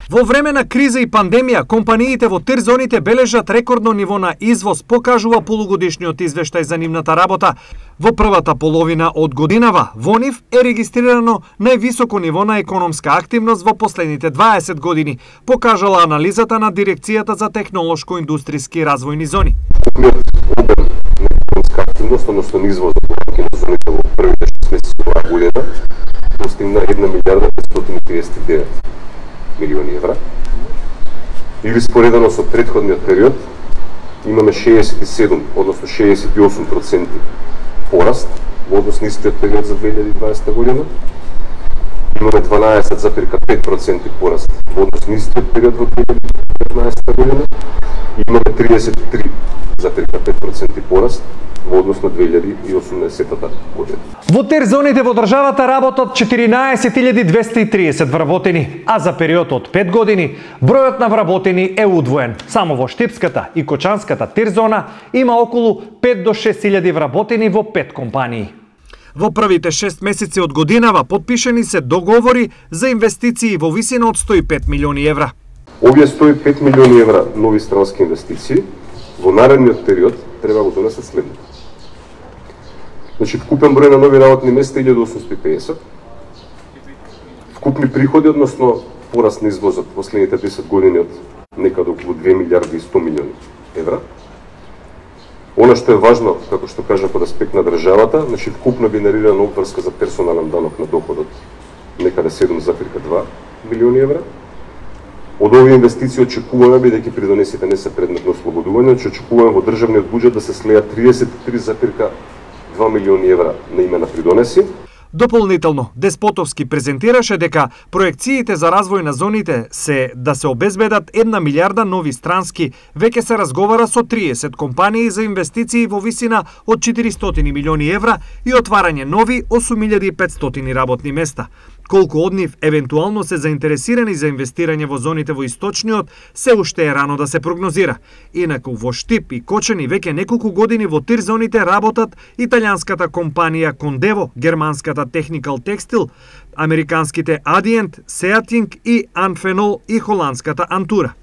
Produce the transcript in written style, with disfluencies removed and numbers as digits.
Во време на криза и пандемија, компаниите во тир зоните бележат рекордно ниво на извоз, покажува полугодишниот извештај за нивната работа. Во првата половина од годинава, во нив е регистрирано највисоко ниво на економска активност во последните 20 години, покажала анализата на Дирекцијата за технолошко-индустријски развојни зони. Обем на економска активност, односно извозот на зоните во првите 6 месеци оваа година достигна 1 милијарда 539 милиони евра. Или споредено со претходниот период имаме 67, односно 68% пораст во однос на истиот период за 2020 година. Имаме 12,5% пораст во однос на истиот период во 2019 година. Имаме 33,5% пораст во однос на 2018 година. Во тир зоните во државата работат 14.230 вработени, а за период од 5 години бројот на вработени е удвоен. Само во Штипската и Кочанската тир зона има околу 5 до 6.000 вработени во 5 компании. Во првите 6 месеци од годинава потпишани се договори за инвестиции во висина од 105 милиони евра. Овие 105 милиони евра нови странски инвестиции во наредниот период треба го донесат следното. Значи, вкупен број на нови работни места 1850. Вкупни приходи, односно пораст на извозот последните 10 години од некаде околу 2 милијарди и 100 милиони евра. Она што е важно, како што кажа под аспект на државата, значи вкупно генерирана обврска за персонален данок на доходот некаде 7,2 милиони евра. Од овие инвестиции очекуваме, бидејќи придонесите не се предмет на ослободување, че очекуваме во државниот буџет да се слеат 33,2 милиони евра на име на придонеси. Дополнително, Деспотовски презентираше дека проекциите за развој на зоните се да се обезбедат 1 милијарда нови странски, веќе се разговара со 30 компании за инвестиции во висина од 400 милиони евра и отварање нови 8500 работни места. Колку од нив евентуално се заинтересирани за инвестирање во зоните во источниот, се уште е рано да се прогнозира. Инаку во Штип и Кочани веќе неколку години во тир зоните работат италијанската компанија Кондево, германската Technical Textile, американските Adient, Seating и Anfenol и холандската Антура.